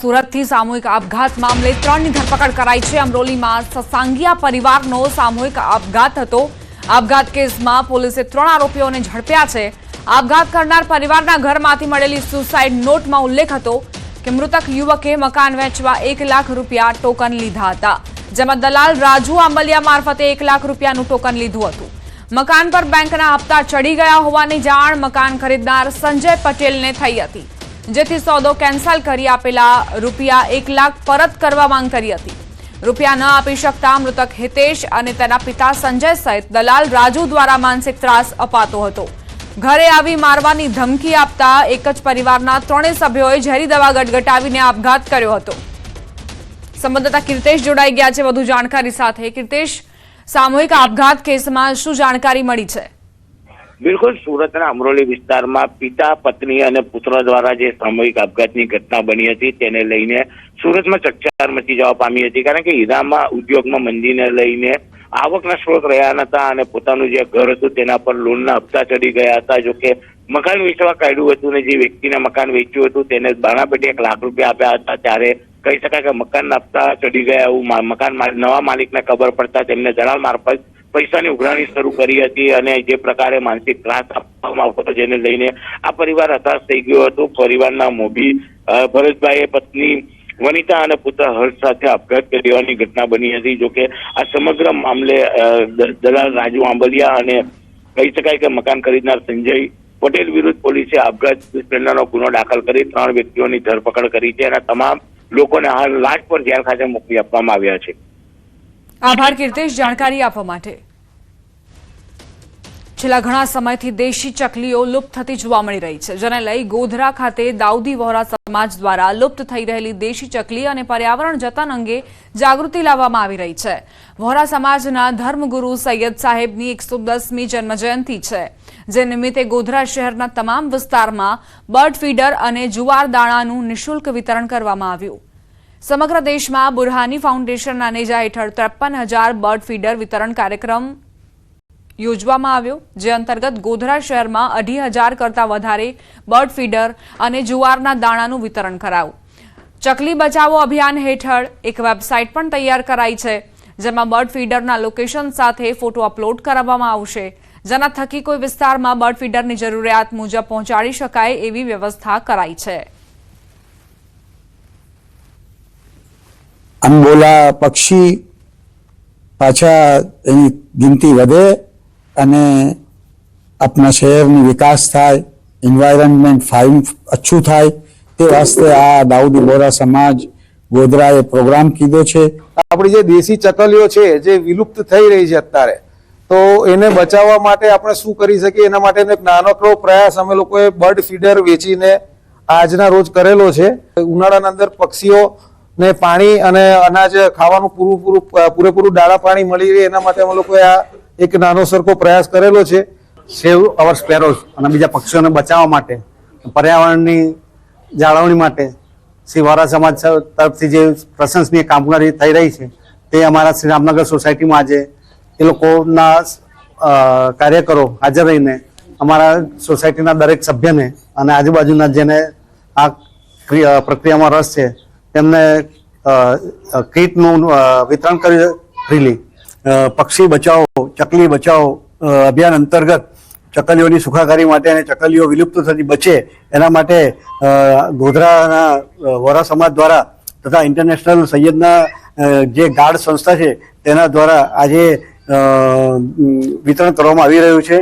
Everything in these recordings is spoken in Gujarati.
સુરતથી સામૂહિક આપઘાત મામલે 3ની ધરપકડ કરાઈ છે। અમરોલીમાં સસાંગિયા પરિવારનો સામૂહિક આપઘાત હતો। આપઘાત કેસમાં પોલીસે 3 આરોપીઓને ઝડપ્યા છે। આપઘાત કરનાર પરિવારના ઘરમાંથી મળેલી સુસાઇડ નોટમાં ઉલ્લેખ હતો કે મૃતક યુવકે મકાન વેચવા 1 લાખ રૂપિયા ટોકન લીધા હતા, જેમાં દલાલ રાજુ આંબલિયા મારફતે 1 લાખ રૂપિયાનું ટોકન લીધું હતું। મકાન પર બેંકના હપ્તા ચડી ગયા હોવાની જાણ મકાન ખરીદનાર સંજય પટેલને થઈ હતી, જેથી સોદો કેન્સલ કરી આપેલા રૂપિયા 1 લાખ પરત કરવા માંગ કરી હતી। રૂપિયા ન આપી શકતા મૃતક હિતેશ અને તેના પિતા સંજય સહિત દલાલ રાજુ દ્વારા માનસિક ત્રાસ અપાતો હતો। ઘરે આવી મારવાની ધમકી આપતા એક જ પરિવારના 3 સભ્યોએ ઝેરી દવા ગટગટાવીને આપઘાત કર્યો હતો। સંવાદદાતા કીર્તેશ જોડાઈ ગયા છે વધુ જાણકારી સાથે। કીર્તેશ, સામૂહિક આપઘાત કેસમાં શું જાણકારી મળી છે? બિલકુલ, સુરતના અમરોલી વિસ્તારમાં પિતા, પત્ની અને પુત્ર દ્વારા જે સામૂહિક આપઘાતની ઘટના બની હતી તેને લઈને સુરતમાં ચકચાર મચી જવા પામી હતી, કારણ કે હીરામાં ઉદ્યોગમાં મંદીને લઈને આવકના સ્ત્રોત રહ્યા નતા અને પોતાનું જે ઘર હતું તેના પર લોનના હપ્તા ચડી ગયા હતા। જોકે મકાન વેચવા કાઢ્યું હતું ને જે વ્યક્તિને મકાન વેચ્યું હતું તેને બાણાપેટી 1 લાખ રૂપિયા આપ્યા હતા, ત્યારે કહી શકાય કે મકાનના હપ્તા ચડી ગયા એવું મકાન નવા માલિકને ખબર પડતા તેમને દલાલ મારફત પૈસાની ઉઘરાણી શરૂ કરી હતી અને જે પ્રકારે માનસિક ત્રાસ આપવામાં આવતો હતો જેને લઈને આ પરિવાર હતાશ થઈ ગયો હતો। પરિવારના મોભી ભરતભાઈએ પત્ની વનિતા અને પુત્ર હર્ષ સાથે આપઘાત કરવાની ઘટના બની હતી। જોકે આ સમગ્ર મામલે દલાલ રાજુ આંબલિયા અને કહી શકાય કે મકાન ખરીદનાર સંજય પટેલ વિરુદ્ધ પોલીસે આપઘાત દુષ્કર્મનો ગુનો દાખલ કરી 3 વ્યક્તિઓની ધરપકડ કરી છે અને તમામ લોકોને હાલ લાજ પર જેલ ખાતે મોકલી આપવામાં આવ્યા છે। આભાર કીર્તેશ જાણકારી આપવા માટે। છેલ્લા ઘણા સમયથી દેશી ચકલીઓ લુપ્ત થતી જોવા મળી રહી છે, જેને લઈ ગોધરા ખાતે દાઉદી વહોરા સમાજ દ્વારા લુપ્ત થઈ રહેલી દેશી ચકલી અને પર્યાવરણ જતન અંગે જાગૃતિ લાવવામાં આવી રહી છે। વહોરા સમાજના ધર્મગુરુ સૈયદ સાહેબની 110મી જન્મજયંતિ છે, જે નિમિત્તે ગોધરા શહેરના તમામ વિસ્તારમાં બર્ડ ફીડર અને જુવાર દાણાનું નિઃશુલ્ક વિતરણ કરવામાં આવ્યું। સમગ્ર દેશમાં બુરહાની ફાઉન્ડેશનના નેજા હેઠળ 53,000 બર્ડ ફીડર વિતરણ કાર્યક્રમ યોજવામાં આવ્યો, જે અંતર્ગત ગોધરા શહેરમાં 2,500 કરતાં વધારે બર્ડ ફીડર અને જુવારના દાણાનું વિતરણ કરાયું। ચકલી બચાવો અભિયાન હેઠળ એક વેબસાઇટ પણ તૈયાર કરાઈ છે, જેમાં બર્ડ ફીડરના લોકેશન સાથે ફોટો અપલોડ કરવામાં આવશે, જેના થકી કોઈ વિસ્તારમાં બર્ડ ફીડરની જરૂરિયાત મુજબ પહોંચાડી શકાય એવી વ્યવસ્થા કરાઈ છે। અંબોલા પક્ષી પાછા એની ગિનતી વધે અને આપણા શહેરની વિકાસ થાય, એન્વાયરમેન્ટ ફાઇન અચ્છું થાય તે વાસ્તે આ દાઉદી બોરા સમાજ ગોધરાએ પ્રોગ્રામ કીધો છે। આપણી જે દેશી ચકલીઓ છે જે વિલુપ્ત થઈ રહી છે અત્યારે, તો એને બચાવવા માટે આપણે શું કરી શકીએ એના માટેનો એક નાનકડો પ્રયાસ અમે લોકોએ બર્ડ ફીડર વેચીને આજના રોજ કરેલો છે। ઉનાળાના અંદર પક્ષીઓ ને પાણી અને અનાજ ખાવાનું પૂરેપૂરું દાણા પાણી મળી રહે એના માટે અમે લોકોએ આ એક નાનો સરખો પ્રયાસ કરેલો છે। સેવ અવર સ્પેરોઝ અને બીજા પક્ષીઓને બચાવવા માટે, પર્યાવરણની જાળવણી માટે શ્રી વહોરા સમાજ તરફથી જે પ્રશંસનીય કામગીરી થઈ રહી છે તે અમારા શ્રી રામનગર સોસાયટીમાં આજે એ લોકોના કાર્યકરો હાજર રહીને અમારા સોસાયટીના દરેક સભ્યને અને આજુબાજુના જેને આ પ્રક્રિયામાં રસ છે તેમને કીટનું વિતરણ કરી ફ્રીલી। પક્ષી બચાવો ચકલી બચાવો અભિયાન અંતર્ગત ચકલીઓની સુખાકારી માટે અને ચકલીઓ વિલુપ્ત થતી બચે એના માટે ગોધરાના વહોરા સમાજ દ્વારા તથા ઇન્ટરનેશનલ સૈયદના જે ગાર્ડ સંસ્થા છે તેના દ્વારા આજે વિતરણ કરવામાં આવી રહ્યું છે।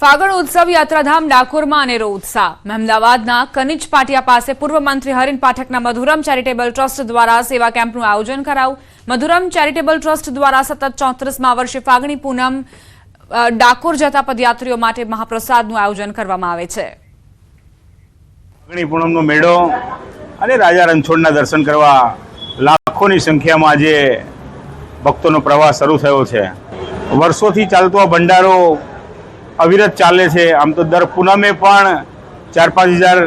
ફાગણ ઉત્સવ યાત્રાધામ ડાકોરમાં અનેરો ઉત્સાહ। અમદાવાદના કનિજ પાટિયા પાસે પૂર્વ મંત્રી હરીન પાઠકના મધુરમ ચેરિટેબલ ટ્રસ્ટ દ્વારા સેવા કેમ્પનું આયોજન કરાયું। મધુરમ ચેરિટેબલ ટ્રસ્ટ દ્વારા સતત 34મા વર્ષે ફાગણી પૂનમ ડાકોર જતા પદયાત્રીઓ માટે મહાપ્રસાદનું આયોજન કરવામાં આવે છે। ફાગણી પૂનમનો મેળો અને રાજા રણછોડના દર્શન કરવા લાખોની સંખ્યામાં આજે ભક્તોનો પ્રવાહ શરૂ થયો છે। વર્ષોથી ચાલતો આ ભંડારો અવિરત ચાલે છે। આમ તો દર પૂનમે પણ 4-5 હજાર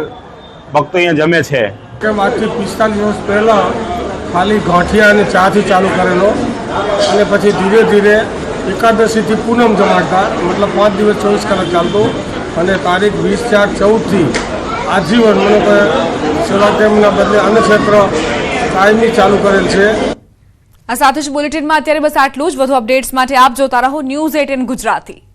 ભક્તો અહીંયા જમે છે। આજથી 45 વર્ષ પહેલાં ખાલી ગાંઠિયા અને ચાથી ચાલુ કરેલો અને પછી ધીરે ધીરે એકાદશીથી પૂનમ જમાડતા, મતલબ 5 દિવસ 24 કલાક ચાલતું અને તારીખ 20/4/14થી આજીવન મને સેવા કેમ્પના બદલે અન્ય ક્ષેત્ર કાયમી ચાલુ કરેલ છે. આ સાથે જ બુલેટિનમાં અત્યારે બસ આટલું જ. વધુ અપડેટ્સ માટે આપ જોતા રહો News 18 ગુજરાતી.